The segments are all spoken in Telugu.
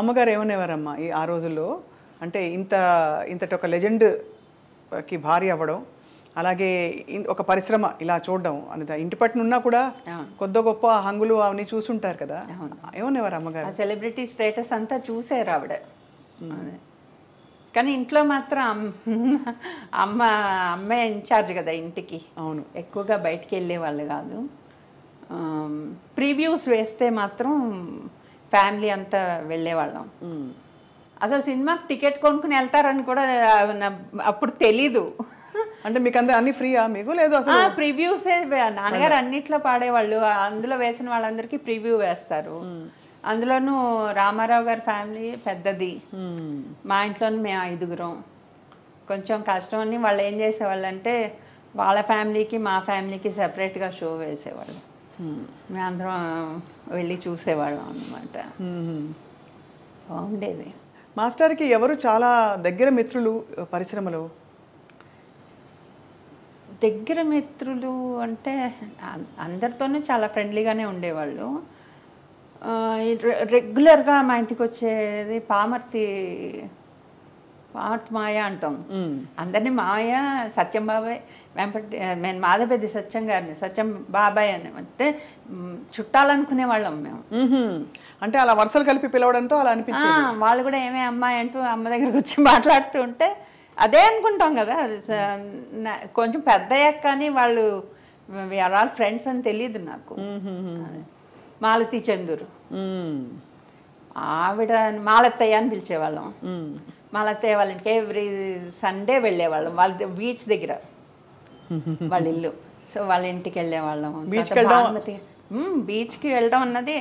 అమ్మగారు ఏమనేవారమ్మా ఆ రోజుల్లో? అంటే ఇంతటి ఒక లెజెండ్కి భార్య అవ్వడం, అలాగే ఒక పరిశ్రమ ఇలా చూడడం అనేది ఇంటి పట్టున ఉన్నా కూడా కొద్ది గొప్ప హంగులు అవన్నీ చూసుంటారు కదా, ఏమనేవారు అమ్మగారు? సెలబ్రిటీ స్టేటస్ అంతా చూసారు ఆవిడ. కానీ ఇంట్లో మాత్రం అమ్మే ఇన్ఛార్జ్ కదా ఇంటికి. అవును, ఎక్కువగా బయటికి వెళ్ళే వాళ్ళు కాదు. ప్రీవ్యూస్ వేస్తే మాత్రం ఫ్యామిలీ అంతా వెళ్ళేవాళ్ళం. అసలు సినిమాకి టికెట్ కొనుక్కుని వెళ్తారని కూడా అప్పుడు తెలీదు. అంటే మీకు అన్ని ఫ్రీయా మీకు? లేదు అసలు ప్రివ్యూసే. నాన్నగారు అన్నిట్లో పాడేవాళ్ళు, అందులో వేసిన వాళ్ళందరికీ ప్రివ్యూ వేస్తారు. అందులోనూ రామారావు గారి ఫ్యామిలీ పెద్దది, మా ఇంట్లోనూ మేము 5గురం. కొంచెం కష్టం అని వాళ్ళు ఏం చేసేవాళ్ళు అంటే వాళ్ళ ఫ్యామిలీకి మా ఫ్యామిలీకి సెపరేట్గా షో వేసేవాళ్ళు. మేమందరం వెళ్ళి చూసేవాళ్ళం అన్నమాట. బాగుండేది. మాస్టర్కి ఎవరు చాలా దగ్గర మిత్రులు పరిశ్రమలో? దగ్గర మిత్రులు అంటే అందరితోనూ చాలా ఫ్రెండ్లీగానే ఉండేవాళ్ళు. రెగ్యులర్గా మా ఇంటికి వచ్చేది పామర్తి మాయ అంటాం. అందరినీ మాయ, సత్యం బాబాయ్, నేను మాధవపెద్ది సత్యం గారిని సత్యం బాబాయ్ అని అంటే చుట్టాలనుకునే వాళ్ళం మేము. అంటే అలా వరుసలు కలిపి పిలవడంతో అలా అనిపించింది. వాళ్ళు కూడా ఏమే అమ్మాయి అంటూ అమ్మ దగ్గరకు వచ్చి మాట్లాడుతూ ఉంటే అదే అనుకుంటాం కదా. కొంచెం పెద్ద అయ్యాక కానీ వాళ్ళు ఆల్ ఫ్రెండ్స్ అని తెలియదు నాకు. మాలతి చందూరు, ఆవిడ మాలత్తయ్య అని పిలిచేవాళ్ళం. మాలత్తయ్య వాళ్ళ ఇంటికి ఎవ్రీ సండే వెళ్ళేవాళ్ళం. వాళ్ళ బీచ్ దగ్గర వాళ్ళ ఇల్లు. సో వాళ్ళ ఇంటికి వెళ్ళేవాళ్ళం. బీచ్కి వెళ్ళడం అన్నది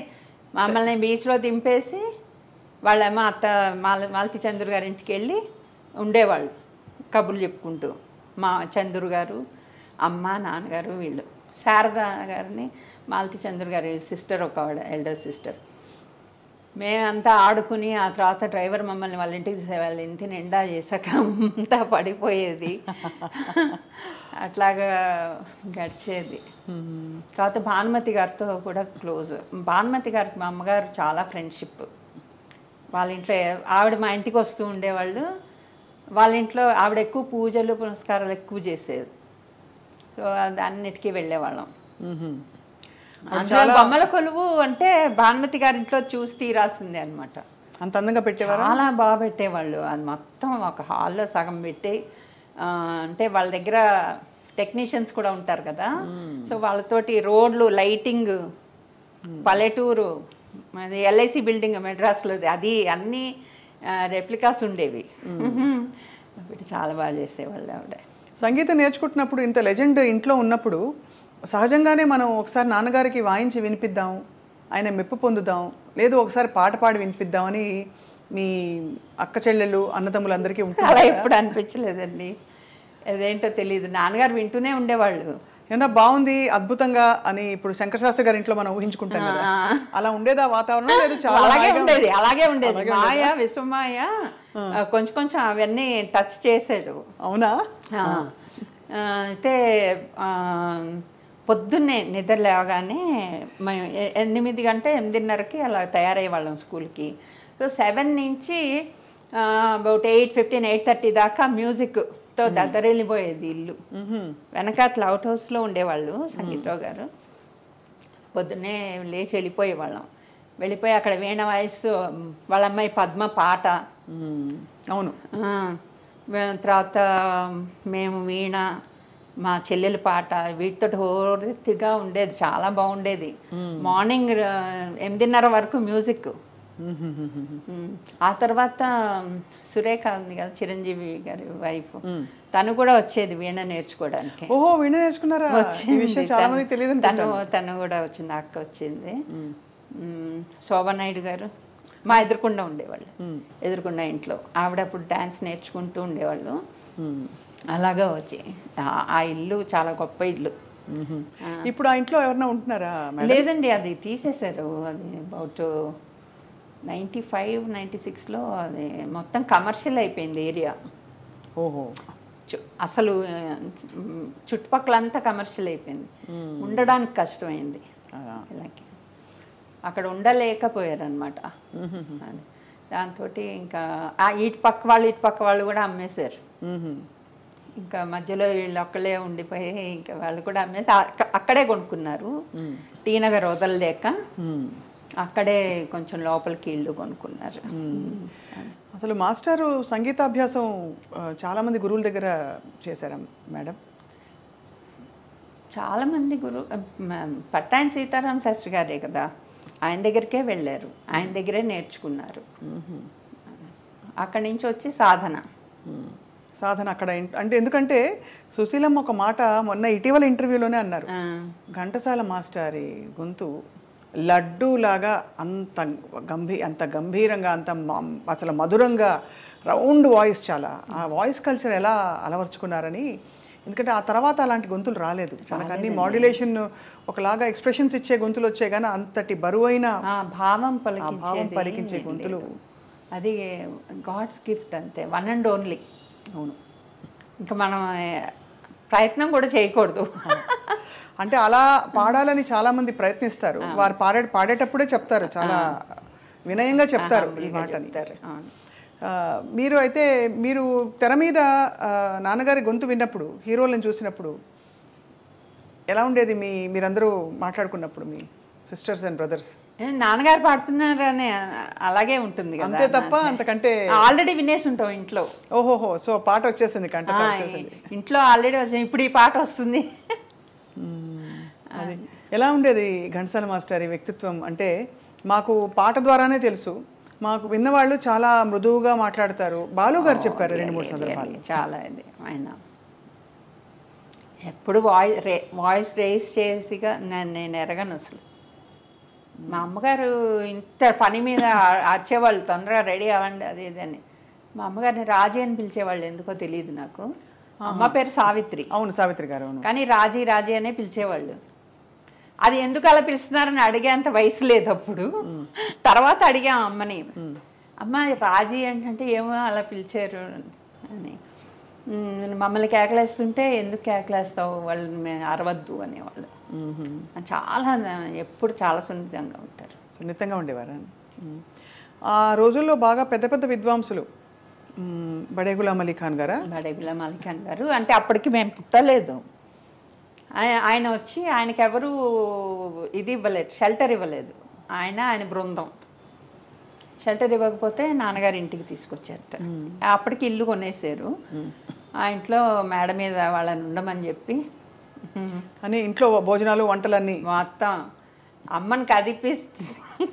మమ్మల్ని బీచ్లో దింపేసి వాళ్ళేమో మాలతి చందూరు గారి ఇంటికి వెళ్ళి ఉండేవాళ్ళు కబుర్లు చెప్పుకుంటూ. మా చందూరు గారు, అమ్మ, నాన్నగారు, వీళ్ళు. శారద గారిని మాలతి చందూరు గారి సిస్టర్, ఒక ఆవిడ ఎల్డర్ సిస్టర్. మేమంతా ఆడుకుని ఆ తర్వాత డ్రైవర్ మమ్మల్ని వాళ్ళ ఇంటి నిండా చేశాక అంతా పడిపోయేది. అట్లాగా గడిచేది. తర్వాత భానుమతి గారితో కూడా క్లోజ్. భానుమతి గారికి మా అమ్మగారు చాలా ఫ్రెండ్షిప్. వాళ్ళ ఇంట్లో ఆవిడ మా ఇంటికి వస్తూ ఉండేవాళ్ళు. వాళ్ళ ఇంట్లో ఆవిడ ఎక్కువ పూజలు పునస్కారాలు ఎక్కువ చేసేది. సో అన్నిటికీ వెళ్ళేవాళ్ళం. బొమ్మల కొలువు అంటే భానుమతి గారి ఇంట్లో చూసి తీరాల్సిందే అనమాట. అంత అందంగా పెట్టేవారు, చాలా బాగా పెట్టేవాళ్ళు. అది మొత్తం ఒక హాల్లో సగం పెట్టి, అంటే వాళ్ళ దగ్గర టెక్నీషియన్స్ కూడా ఉంటారు కదా. సో వాళ్ళతోటి రోడ్లు, లైటింగ్, పల్లెటూరు, అది ఎల్ఐసి బిల్డింగ్ మెడ్రాస్లో, అది అన్నీ రెప్లికాస్ ఉండేవి. చాలా బాగా చేసేవాళ్ళు ఆవిడ. సంగీతం నేర్చుకుంటున్నప్పుడు ఇంత లెజెండ్ ఇంట్లో ఉన్నప్పుడు సహజంగానే మనం ఒకసారి నాన్నగారికి వాయించి వినిపిద్దాం, ఆయన మెప్పు పొందుదాం, లేదు ఒకసారి పాట పాడి వినిపిద్దామని మీ అక్క చెల్లెళ్ళు అన్నదమ్ములందరికీ ఉంటుంది. అలా ఎప్పుడు అనిపించలేదండి. అదేంటో తెలియదు, నాన్నగారు వింటూనే ఉండేవాళ్ళు. ఏమన్నా బాగుంది, అద్భుతంగా అని ఇప్పుడు శంకరశాస్త్రి గారి ఇంట్లో మనం ఊహించుకుంటాం కదా, అలా ఉండేదా వాతావరణం? లేదు, చాలా అలాగే ఉండేది. మాయ, విశ్వమాయ కొంచెం కొంచెం అవన్నీ టచ్ చేశాడు. అవునా? అయితే పొద్దున్నే నిద్ర లేవగానే మేము 8 గంట 8:30కి అలా తయారయ్యేవాళ్ళం స్కూల్కి. సో 7 నుంచి అబౌట్ 8:15, 8:30 దాకా మ్యూజిక్తో దద్దరెళ్ళిపోయేది ఇల్లు. వెనకాతల అవుట్ హౌస్లో ఉండేవాళ్ళు సంగీతరావు గారు. పొద్దున్నే లేచి వెళ్ళిపోయేవాళ్ళం. వెళ్ళిపోయి అక్కడ వీణ వాయిస్తూ వాళ్ళ అమ్మాయి పద్మ పాట. అవును. తర్వాత మేము వీణ, మా చెల్లెల పాట, వీటితో హోరుగా ఉండేది. చాలా బాగుండేది. మార్నింగ్ 8:30 వరకు మ్యూజిక్. ఆ తర్వాత సురేఖ ఉంది కదా, చిరంజీవి గారి వైఫ్, తను కూడా వచ్చేది వీణ నేర్చుకోవడానికి. ఓహో, వీణ నేర్చుకున్నారా? తను కూడా వచ్చింది, అక్క వచ్చింది. శోభనాయుడు గారు మా ఎదురుకుండా ఉండేవాళ్ళు, ఎదురుకుండా ఇంట్లో. ఆవిడ అప్పుడు డ్యాన్స్ నేర్చుకుంటూ ఉండేవాళ్ళు. అలాగా వచ్చి ఆ ఇల్లు చాలా గొప్ప ఇల్లు. ఇప్పుడు ఆ ఇంట్లో ఎవరన్నా ఉంటున్నారా? లేదండి, అది తీసేశారు. అది అబౌట్ 95, 96లో అది మొత్తం కమర్షియల్ అయిపోయింది ఏరియా. ఓహో, అసలు చుట్టుపక్కలంతా కమర్షియల్ అయిపోయింది. ఉండడానికి కష్టమైంది. ఇలాగే అక్కడ ఉండలేకపోయారనమాట. దాంతో ఇంకా ఇటు పక్క వాళ్ళు కూడా అమ్మేశారు. ఇంకా మధ్యలో వీళ్ళు ఒక్కళ్ళే ఉండిపోయి ఇంకా వాళ్ళు కూడా అమ్మేసి అక్కడే కొనుక్కున్నారు. టీ నగర్ వదలలేక అక్కడే కొంచెం లోపలికి ఇల్లు కొనుక్కున్నారు. అసలు మాస్టారు సంగీతాభ్యాసం చాలామంది గురువుల దగ్గర చేశారా మేడం? చాలామంది పట్టాయన సీతారామ శాస్త్రి గారే కదా, ఆయన దగ్గరికే వెళ్ళారు, ఆయన దగ్గరే నేర్చుకున్నారు. అక్కడి నుంచి వచ్చి సాధన అక్కడ అంటే ఎందుకంటే సుశీలమ్మ ఒక మాట మొన్న ఇటీవల ఇంటర్వ్యూలోనే అన్నారు, ఘంటసాల మాస్టారి గొంతు లడ్డూలాగా అంత గంభీరంగా అసలు మధురంగా రౌండ్ వాయిస్, చాలా ఆ వాయిస్ కల్చర్ ఎలా అలవర్చుకున్నారని. ఎందుకంటే ఆ తర్వాత అలాంటి గొంతులు రాలేదు మనకు, అన్ని మాడ్యులేషన్ ఒకలాగా ఎక్స్ప్రెషన్స్ ఇచ్చే గొంతులు వచ్చాయి, కానీ అంతటి బరువైన భావం పలికించే గొంతులు అది గాడ్స్ గిఫ్ట్ అంతే, వన్ అండ్ ఓన్లీ. అవును, ఇంకా మనం ప్రయత్నం కూడా చేయకూడదు. అంటే అలా పాడాలని చాలా మంది ప్రయత్నిస్తారు, వారు పాడేటప్పుడే చెప్తారు, చాలా వినయంగా చెప్తారు ఈ మాటని. మీరు తెర మీద నాన్నగారి గొంతు విన్నప్పుడు, హీరోలను చూసినప్పుడు ఎలా ఉండేది? మీరందరూ మాట్లాడుకున్నప్పుడు మీ సిస్టర్స్ అండ్ బ్రదర్స్? నాన్నగారు పాడుతున్నారని అలాగే ఉంటుంది కదా, అంతే తప్ప అంతకంటే ఆల్రెడీ వినేసి ఉంటాం ఇంట్లో. ఓహోహో, సో పాట వచ్చేసింది కంట ఇంట్లో ఆల్రెడీ వచ్చింది, ఇప్పుడు ఈ పాట వస్తుంది. అది ఎలా ఉండేది ఘంటసాల మాస్టర్ వ్యక్తిత్వం? అంటే మాకు పాట ద్వారానే తెలుసు, మాకు విన్నవాళ్ళు చాలా మృదువుగా మాట్లాడతారు. బాలు గారు చెప్పారు 2-3 సందర్భాలు. చాలా ఇది ఆయన ఎప్పుడు వాయిస్ రేస్ చేసిగా నేను ఎరగను అసలు. మా అమ్మగారు ఇంత పని మీద అరిచేవాళ్ళు, తొందరగా రెడీ అవ్వండి అది ఇది అని. మా అమ్మగారిని రాజీ అని పిలిచేవాళ్ళు, ఎందుకో తెలియదు నాకు. అమ్మ పేరు సావిత్రి. అవును, సావిత్రి గారు. కానీ రాజీ అనే పిలిచేవాళ్ళు. అది ఎందుకు అలా పిలుస్తున్నారని అడిగేంత వయసు లేదు అప్పుడు. తర్వాత అడిగాం అమ్మని, అమ్మ రాజీ అంటే ఏమో అలా పిలిచారు అని. మమ్మల్ని కేకలేస్తుంటే ఎందుకు కేకలేస్తావు, వాళ్ళని అరవద్దు అనేవాళ్ళు. చాలా ఎప్పుడు చాలా సున్నితంగా ఉండేవారు. ఆ రోజుల్లో బాగా పెద్ద పెద్ద విద్వాంసులు బడే గులాం అలీ ఖాన్ గారు అంటే అప్పటికి మేము పుట్టలేదు. ఆయన వచ్చి ఆయనకి ఎవరు ఇది ఇవ్వలేదు, షెల్టర్ ఇవ్వలేదు. ఆయన బృందం షెల్టర్ ఇవ్వకపోతే నాన్నగారి ఇంటికి తీసుకొచ్చారట. అప్పటికి ఇల్లు కొనేసారు. ఆ ఇంట్లో మేడ మీద వాళ్ళని ఉండమని చెప్పి అని ఇంట్లో భోజనాలు వంటలన్నీ మొత్తం అమ్మని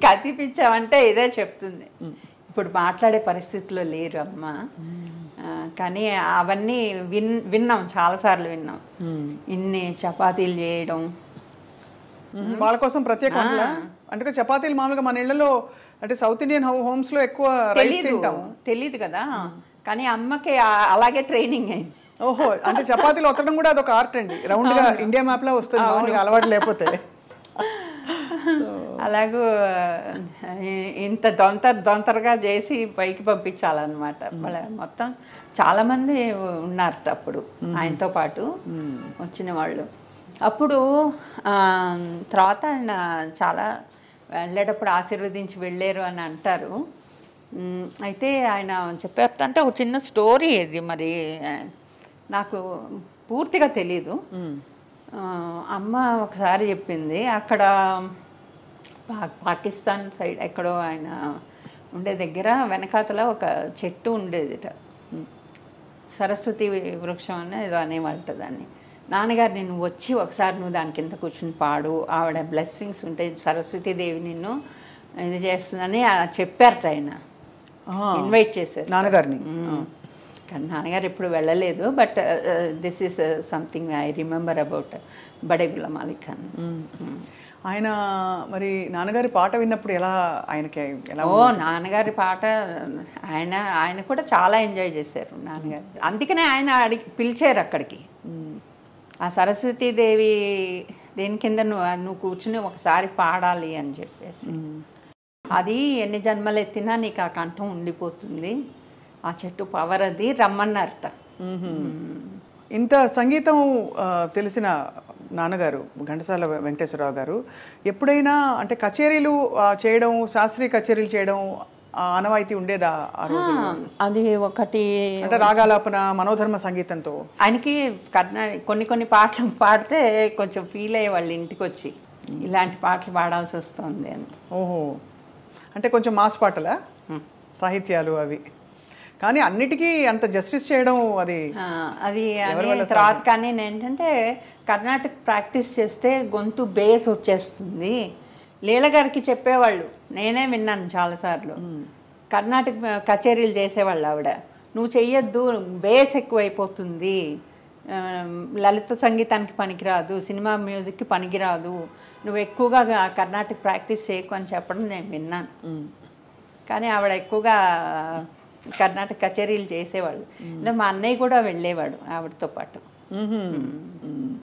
కదిపించామంటే ఇదే చెప్తుంది. ఇప్పుడు మాట్లాడే పరిస్థితిలో లేరు అమ్మ, కానీ అవన్నీ విన్నాం, చాలాసార్లు విన్నాం. ఇన్ని చపాతీలు చేయడం వాళ్ళ కోసం ప్రత్యేక అంటే చపాతీలు మామూలుగా మన ఇళ్లలో అంటే సౌత్ ఇండియన్ హోమ్స్ లో ఎక్కువ తెలీదు కదా, కానీ అమ్మకి అలాగే ట్రైనింగ్ అయింది. ఓహో, అంటే చపాతీలు ఒత్తడం కూడా అదొక ఆర్ట్ అండి, రౌండ్ గా ఇండియా మ్యాప్ లో వస్తుంది అలవాటు లేకపోతే. అలాగూ ఇంత దొంతరగా చేసి పైకి పంపించాలన్నమాట. మొత్తం చాలామంది ఉన్నారు అప్పుడు ఆయనతో పాటు వచ్చిన వాళ్ళు. అప్పుడు తర్వాత ఆయన చాలా వెళ్ళేటప్పుడు ఆశీర్వదించి వెళ్ళారు అని అంటారు. అయితే ఆయన చెప్పారంటే ఒక చిన్న స్టోరీ ఇది, మరి నాకు పూర్తిగా తెలీదు. అమ్మ ఒకసారి చెప్పింది, అక్కడ పాకిస్తాన్ సైడ్ ఎక్కడో ఆయన ఉండే దగ్గర వెనకాతల ఒక చెట్టు ఉండేదిట, సరస్వతి వృక్షం అని ఏదో అనేవాళ్ళట దాన్ని. నాన్నగారు నేను వచ్చి ఒకసారి నువ్వు దాని కింద కూర్చుని పాడు, ఆవిడ బ్లెస్సింగ్స్ ఉంటాయి, సరస్వతీదేవి నిన్ను ఇది చేస్తుందని చెప్పారట. ఆయన ఇన్వైట్ చేశారు నాన్నగారిని. కానీ నాన్నగారు ఎప్పుడు వెళ్ళలేదు. But this is something I remember about బడే గులాం అలీ ఖాన్. ఆయన మరి నాన్నగారి పాట విన్నప్పుడు ఆయనకి నాన్నగారి పాట ఆయన కూడా చాలా ఎంజాయ్ చేశారు నాన్నగారు. అందుకనే ఆయన పిలిచారు అక్కడికి. ఆ సరస్వతీదేవి దేని కింద నువ్వు కూర్చుని ఒకసారి పాడాలి అని చెప్పేసి, అది ఎన్ని జన్మలు ఎత్తినా నీకు ఆ కంఠం ఉండిపోతుంది, ఆ చెట్టు పవర్ అది, రమ్మన్నారట. ఇంత సంగీతం తెలిసిన నాన్నగారు ఘంటసాల వెంకటేశ్వరరావు గారు ఎప్పుడైనా అంటే కచేరీలు చేయడం, శాస్త్రీయ కచేరీలు చేయడం ఆనవాయితీ ఉండేదా ఆ రోజు? అది ఒకటి అంటే రాగాలాపన మనోధర్మ సంగీతంతో ఆయనకి కొన్ని పాటలు పాడితే కొంచెం ఫీల్ అయ్యే వాళ్ళు ఇంటికి వచ్చి ఇలాంటి పాటలు పాడాల్సి వస్తుంది అని. ఓహో, అంటే కొంచెం మాస్ పాటలా సాహిత్యాలు అవి, కానీ అన్నిటికీ అంత జస్టిస్ చేయడం అది అది తర్వాత. కానీ ఏంటంటే కర్ణాటక ప్రాక్టీస్ చేస్తే గొంతు బేస్ వచ్చేస్తుంది. లీల గారికి చెప్పేవాళ్ళు, నేనే విన్నాను చాలాసార్లు. కర్ణాటక కచేరీలు చేసేవాళ్ళు ఆవిడ, నువ్వు చెయ్యొద్దు, బేస్ ఎక్కువైపోతుంది, లలిత సంగీతానికి పనికిరాదు, సినిమా మ్యూజిక్కి పనికిరాదు, నువ్వు ఎక్కువగా కర్ణాటక ప్రాక్టీస్ చేయకు అని చెప్పడం నేను విన్నాను. కానీ ఆవిడ ఎక్కువగా కర్ణాటక కచేరీలు చేసేవాళ్ళు. మా అన్నయ్య కూడా వెళ్ళేవాడు ఆవిడతో పాటు.